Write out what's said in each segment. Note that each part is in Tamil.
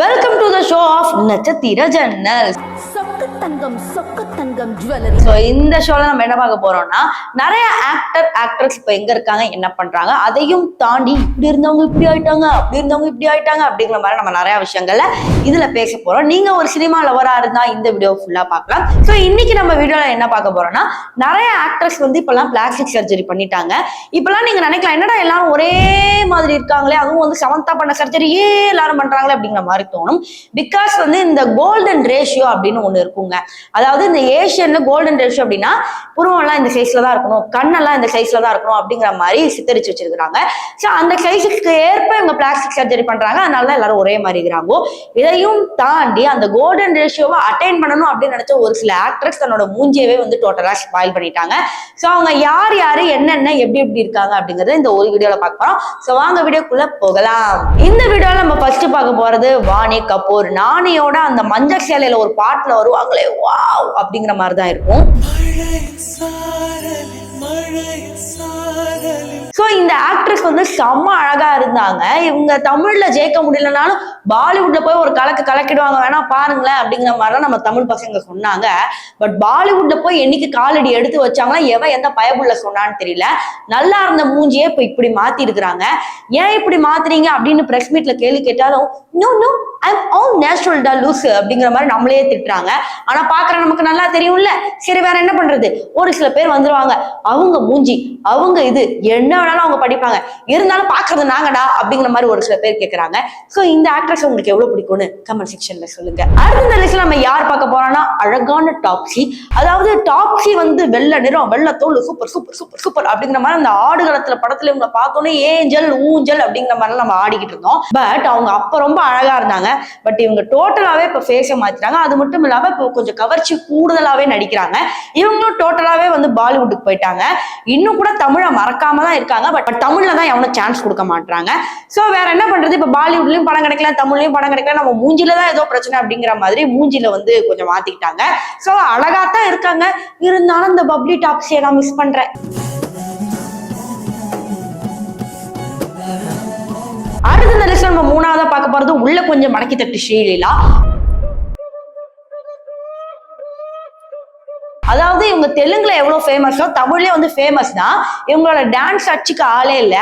Welcome to the show of நட்சத்திர ஜன்னல். சொக்க தங்கம் ஜுவல்லரி. ஸோ இந்த ஷோல நம்ம என்ன பார்க்க போறோம்னா, நிறைய ஆக்டர்ஸ் இப்போ எங்க இருக்காங்க, என்ன பண்றாங்க, அதையும் தாண்டி இப்படி இருந்தவங்க இப்படி ஆயிட்டாங்க, அப்படி இருந்தவங்க இப்படி ஆயிட்டாங்க அப்படிங்கிற மாதிரி நம்ம நிறைய விஷயங்கள்ல இதுல பேச போறோம். நீங்க ஒரு சினிமா லவரா இருந்தா இந்த வீடியோ ஃபுல்லா பார்க்கலாம். ஸோ இன்னைக்கு நம்ம வீடியோல என்ன பார்க்க போறோம்னா, நிறைய ஆக்டர்ஸ் வந்து இப்பெல்லாம் பிளாஸ்டிக் சர்ஜரி பண்ணிட்டாங்க. இப்பெல்லாம் நீங்க நினைக்கலாம், என்னடா எல்லாரும் ஒரே மாதிரி இருக்காங்களே, அதுவும் வந்து சமந்தா பண்ண சர்ஜரியே எல்லாரும் பண்றாங்களே அப்படிங்கிற மாதிரி தோணும். பிகாஸ் வந்து இந்த கோல்டன் ரேஷியோ அப்படின்னு ஒண்ணு இருக்குங்க. அதாவது இந்த ஏஷியன்ல கோல்டன் ரேஷியோ அப்படின்னா, புருவம் எல்லாம் இந்த சைஸ்ல தான் இருக்கணும், கண்ணெல்லாம் இந்த சைஸ்ல தான் இருக்கணும் அப்படிங்கிற மாதிரி சித்தரிச்சு வச்சிருக்காங்க. ஸோ அந்த சைஸுக்கு ஏற்ப இவங்க பிளாஸ்டிக் சர்ஜரி பண்றாங்க, அதனாலதான் எல்லாரும் ஒரே மாதிரி இருக்கிறாங்க. இதையும் தாண்டி அந்த கோல்டன் ரேஷியோவை அட்டைன் பண்ணணும் அப்படின்னு நினைச்ச ஒரு சில ஆக்டர்ஸ் தன்னோட மூஞ்சியவே வந்து டோட்டலா ஸ்பாயில் பண்ணிட்டாங்க. ஸோ அவங்க யார் யாரு என்னென்ன எப்படி எப்படி இருக்காங்க அப்படிங்கறத இந்த ஒரு வீடியோல பார்க்க போறோம். ஸோ வாங்க வீடியோக்குள்ள போகலாம். இந்த வீடியோல நம்ம ஃபர்ஸ்ட் பார்க்க போறது வாணி கபூர். நானியோட அந்த மஞ்சள் சேலையில ஒரு பாட்டுல வருவாங்களே, வாவ் அப்படிங்கிற மாதிரி தான் இருக்கும். சோ இந்த ஆக்ட்ரஸ் வந்து செம்ம அழகா இருந்தாங்க. இவங்க தமிழ்ல ஜெயிக்க முடியலனாலும் பாலிவுட்ல போய் ஒரு கலக்கிடுவாங்க, வேணா பாருங்களேன் அப்படிங்கிற மாதிரிலாம் நம்ம தமிழ் பசங்க சொன்னாங்க. பட் பாலிவுட்ல போய் என்னைக்கு காலடி எடுத்து வச்சாங்களா, எந்த பயபுள்ள சொன்னான்னு தெரியல. நல்லா இருந்த மூஞ்சியே இப்ப இப்படி மாத்தி இருக்கிறாங்க. ஏன் இப்படி மாத்துறீங்க அப்படின்னு பிரஸ் மீட்ல கேள்வி கேட்டாலும் நோ ஐம் ஆல் நேச்சுரல் டா லூஸ் அப்படிங்கிற மாதிரி நம்மளே திட்டுறாங்க. ஆனா பாக்குற நமக்கு நல்லா தெரியும்ல. சரி வேற என்ன பண்றது, ஒரு சில பேர் வந்துருவாங்க, அவங்க மூஞ்சி அவங்க இது என்ன வேணாலும் அவங்க படிப்பாங்க, இருந்தாலும் பாக்குறது நாங்கடா அப்படிங்கிற மாதிரி ஒரு சில பேர் கேட்கறாங்க. சோ இந்த ஆக்ட்ரஸ் உங்களுக்கு எவ்வளவு பிடிக்கும்னு கமெண்ட் செக்ஷன்ல சொல்லுங்க. அடுத்த லிஸ்ட்ல நம்ம யார் பார்க்க போறோம்னா, அழகான டாப்ஸி. அதாவது டாப்ஸி வந்து வெள்ளை நிறம், வெள்ளை தோல், சூப்பர் சூப்பர் சூப்பர் சூப்பர் அப்படிங்கிற மாதிரி அந்த ஆடுகளத்துல படத்துல இவங்க பார்த்தோன்னே ஏஞ்சல் ஊஞ்சல் அப்படிங்கிற மாதிரி நம்ம ஆடிக்கிட்டு இருந்தோம். பட் அவங்க அப்ப ரொம்ப அழகா இருந்தாங்க. பட் இவங்க டோட்டலாவே இப்ப ஃபேஸை மாத்திட்டாங்க. அது மட்டும் இல்லாம இப்ப கொஞ்சம் கவர்ச்சி கூடுதலாவே நடிக்கிறாங்க. இவங்களும் டோட்டலாவே வந்து பாலிவுட்டுக்கு போயிட்டாங்க. இன்னும் கூட தமிழை மறக்காம தான் இருக்காங்க. பட் தமிழ்ல தான் எவனும் சான்ஸ் கொடுக்க மாட்டாங்க. சோ வேற என்ன பண்றது, இப்ப பாலிவுட்லயும் படம் கிடைக்கல, தமிழ்லயும் படம் கிடைக்கல, நம்ம மூஞ்சில தான் ஏதோ பிரச்சனை அப்படிங்கிற மாதிரி மூஞ்சில வந்து கொஞ்சம் மாத்திக்கிட்டாங்க. சோ அழகாத்தான் இருக்காங்க, இருந்தாலும் இந்த பப்ளி டாப்ஸியை நான் மிஸ் பண்றேன். அடுத்த இந்த லிஸ்ட்ல நம்ம மூணாவதா பார்க்க போறது உள்ள கொஞ்சம் மடக்கி தட்டு ஸ்ரீலீலா. அதாவது இவங்க தெலுங்குல எவ்வளவு ஃபேமஸோ தமிழ்லயே வந்து ஃபேமஸ் தான். இவங்களோட டான்ஸ் அச்சுக்கு ஆளே இல்ல.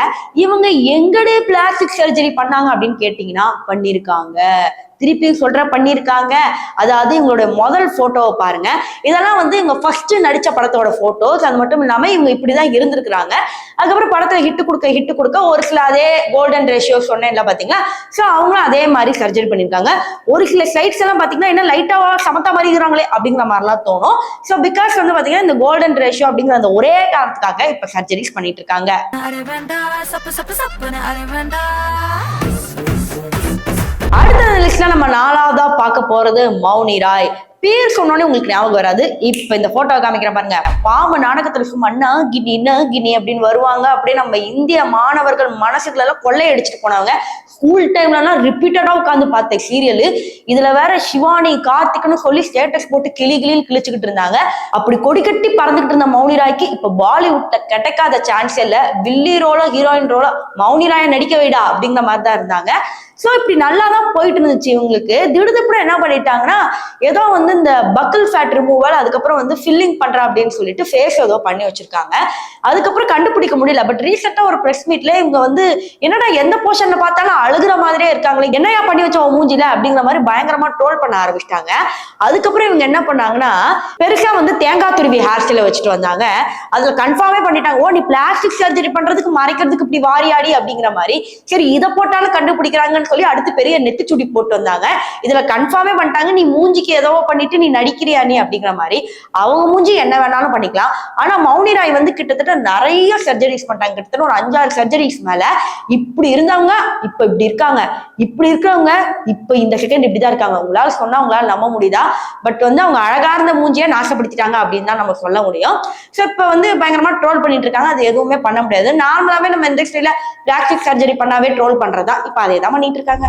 இவங்க எங்கடே பிளாஸ்டிக் சர்ஜரி பண்ணாங்க அப்படின்னு கேட்டீங்கன்னா பண்ணிருக்காங்க. திருப்பி பண்ணிருக்காங்க. அதாவது இவங்களோட முதல் போட்டோவை பாருங்க. இதெல்லாம் வந்து இவங்க ஃபர்ஸ்ட் நடிச்ச படத்தோட போட்டோஸ். அது மட்டும் இல்லாம இவங்க இப்படிதான் இருந்திருக்கிறாங்க. அதுக்கப்புறம் படத்துல ஹிட் கொடுக்க ஒரு சில அதே கோல்டன் ரேஷியோ சொன்னேன்ல பாத்தீங்களா. சோ அவங்களும் அதே மாதிரி சர்ஜரி பண்ணிருக்காங்க. ஒரு சில ஸ்லைட்ஸ் எல்லாம் பாத்தீங்கன்னா என்ன லைட்டா சமத்தா மாதிரி இருக்கிறாங்களே அப்படிங்கிற மாதிரிலாம் தோணும். சோ பிகாஸ் வந்து பாத்தீங்கன்னா இந்த கோல்டன் ரேஷியோ அப்படிங்கிற அந்த ஒரே காரணத்துக்காக இப்ப சர்ஜரிஸ் பண்ணிட்டு இருக்காங்க. அடுத்த லிஸ்ட்ல நம்ம நாலாவதா பார்க்க போறது மௌனி ராய். பேர் சொன்னோன்னே உங்களுக்கு ஞாபகம் வராது. இப்ப இந்த போட்டோ காமிக்கிற பாருங்க, பாம்பு நாடகத்துல சும்மா கினி அப்படின்னு வருவாங்க. அப்படியே நம்ம இந்திய மாணவர்கள் மனசுக்குள்ள எல்லாம் கொள்ளையடிச்சிட்டு போனவங்க. ஸ்கூல் டைம்ல எல்லாம் ரிப்பீட்டடா உட்காந்து பார்த்தேன் சீரியல். இதுல வேற சிவானி கார்த்திக்னு சொல்லி ஸ்டேட்டஸ் போட்டு கிளின்னு கிழிச்சுக்கிட்டு இருந்தாங்க. அப்படி கொடி கட்டி பறந்துகிட்டு இருந்த மௌனி ராய்க்கு இப்ப பாலிவுட்ல கிடைக்காத சான்ஸ் இல்ல. வில்லி ரோலோ ஹீரோயின் ரோலோ மௌனி ராயை நடிக்க வைடா அப்படிங்கிற மாதிரி தான் இருந்தாங்க. சோ இப்படி நல்லாதான் போயிட்டு இருந்துச்சு இவங்களுக்கு. திடுதிப்புறம் என்ன பண்ணிட்டாங்கன்னா, ஏதோ வந்து இந்த பக்கிள் ஃபேட் ரிமூவல், அதுக்கப்புறம் வந்து ஃபில்லிங் பண்ற அப்படின்னு சொல்லிட்டு ஃபேஸ் ஏதோ பண்ணி வச்சிருக்காங்க. அதுக்கப்புறம் கண்டுபிடிக்க முடியல. பட் ரீசெண்டா ஒரு பிரஸ் மீட்ல இவங்க வந்து என்னடா எந்த போர்ஷன்ல பார்த்தாலும் அழுகுற மாதிரியே இருக்காங்களே, என்னையா பண்ணி வச்ச மூஞ்சில அப்படிங்கிற மாதிரி பயங்கரமா ட்ரோல் பண்ண ஆரம்பிச்சிட்டாங்க. அதுக்கப்புறம் இவங்க என்ன பண்ணாங்கன்னா, பெருசா வந்து தேங்காய் துருவி ஹேர் ஸ்டைல வச்சுட்டு வந்தாங்க. அதுல கன்ஃபார்மே பண்ணிட்டாங்க, ஓ நீ பிளாஸ்டிக் சர்ஜரி பண்றதுக்கு மறைக்கிறதுக்கு இப்படி வாரியாடி அப்படிங்கிற மாதிரி. சரி இதை போட்டாலும் கண்டுபிடிக்கிறாங்க சொல்லி அடுத்து பெரிய நெத்திச்சுடி போட்டு வந்தாங்க. இதுல கன்ஃபார்மே பண்ணிட்டாங்க, நீ மூஞ்சிக்கு ஏதோ பண்ணிட்டு நீ நடிக்கிறியா நீ அப்படிங்கிற மாதிரி. அவங்க மூஞ்சி என்ன வேணாலும் பண்ணிக்கலாம். ஆனா மௌனி ராய் வந்து கிட்டத்தட்ட நிறைய சர்ஜரிஸ் பண்ணிட்டாங்க. கிட்டத்தட்ட ஒரு 5-6 சர்ஜரிஸ் மேல. இப்படி இருந்தவங்க இப்ப இப்படி இருக்காங்க, இப்படி இருக்கிறவங்க இப்ப இந்த செகண்ட் இப்படிதான் இருக்காங்க. உங்களால சொன்னா உங்களால நம்ப முடியுதா? பட் வந்து அவங்க அழகா இருந்த மூஞ்சியை நாசப்படுத்திட்டாங்க அப்படின்னு தான் நம்ம சொல்ல முடியும். சோ இப்ப வந்து பயங்கரமா ட்ரோல் பண்ணிட்டு இருக்காங்க. அது எதுவுமே பண்ண முடியாது. நார்மலாவே நம்ம இண்டஸ்ட்ரியில பிளாஸ்டிக் சர்ஜரி பண்ணாவே ட்ரோல் பண்றதா. இப்ப அதே தான் பண்ணிட்டு இருக்காங்க.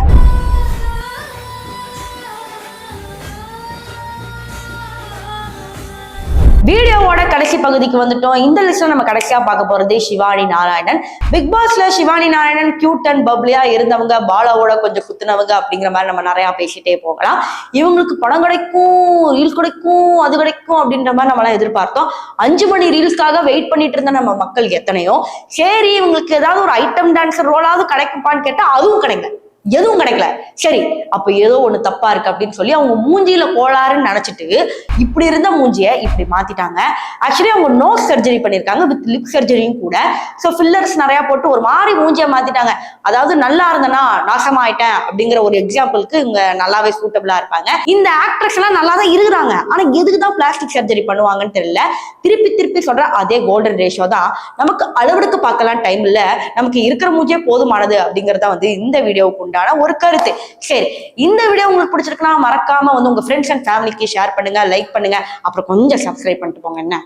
வீடியோவோட கடைசி பகுதிக்கு வந்துட்டோம். இந்த லிஸ்ட்ல நம்ம கடைசியா பார்க்க போறது ஷிவானி நாராயணன். பிக் பாஸ்ல ஷிவானி நாராயணன் கியூட் அண்ட் பப்ளியா இருந்தவங்க, பாலாவோட கொஞ்சம் குத்துனவங்க அப்படிங்கிற மாதிரி நம்ம நிறைய பேசிட்டே போகலாம். இவங்களுக்கு படம் கிடைக்கும், ரீல்ஸ் கிடைக்கும், அது கிடைக்கும் அப்படின்ற மாதிரி நம்மளாம் எதிர்பார்த்தோம். 5 மணி ரீல்ஸ்க்காக வெயிட் பண்ணிட்டு இருந்த நம்ம மக்கள் எத்தனையோ. சரி இவங்களுக்கு ஏதாவது ஒரு ஐட்டம் டான்ஸர் ரோலாவது கிடைக்கும்பான்னு கேட்டா அதுவும் கிடைக்கல, எதுவும் கிடைக்கல. சரி அப்ப ஏதோ ஒண்ணு தப்பா இருக்கு அப்படின்னு சொல்லி அவங்க மூஞ்சியில கோளாறுன்னு நினைச்சிட்டு இப்படி இருந்த மூஞ்சிய இப்படி மாத்திட்டாங்க. ஆக்சுவலி அவங்க நோஸ் சர்ஜரி பண்ணிருக்காங்க வித் லிப் சர்ஜரியும் கூட. ஸோ ஃபில்லர்ஸ் நிறைய போட்டு ஒரு மாதிரி மூஞ்சிய மாத்திட்டாங்க. அதாவது நல்லா இருந்தனா நாசமாயிட்டேன் அப்படிங்கிற ஒரு எக்ஸாம்பிளுக்கு இவங்க நல்லாவே சூட்டபிளா இருப்பாங்க. இந்த ஆக்ட்ரஸ் எல்லாம் நல்லா தான் இருக்கிறாங்க, ஆனா எதுக்கு தான் பிளாஸ்டிக் சர்ஜரி பண்ணுவாங்கன்னு தெரியல. திருப்பி திருப்பி சொல்ற அதே கோல்டன் ரேஷியோ தான். நமக்கு அளவெடுத்து பார்க்கலாம் டைம் இல்ல, நமக்கு இருக்கிற மூஞ்சியே போதுமானது அப்படிங்கறத வந்து இந்த வீடியோவுக்கு உண்டான ஒரு கருத்து. சரி இந்த வீடியோ உங்களுக்கு பிடிச்சிருக்குன்னா மறக்காம வந்து உங்க ஃப்ரெண்ட்ஸ் அண்ட் ஃபேமிலிக்கு ஷேர் பண்ணுங்க, லைக் பண்ணுங்க, அப்புறம் கொஞ்சம் சப்ஸ்கிரைப் பண்ணிட்டு போங்க என்ன.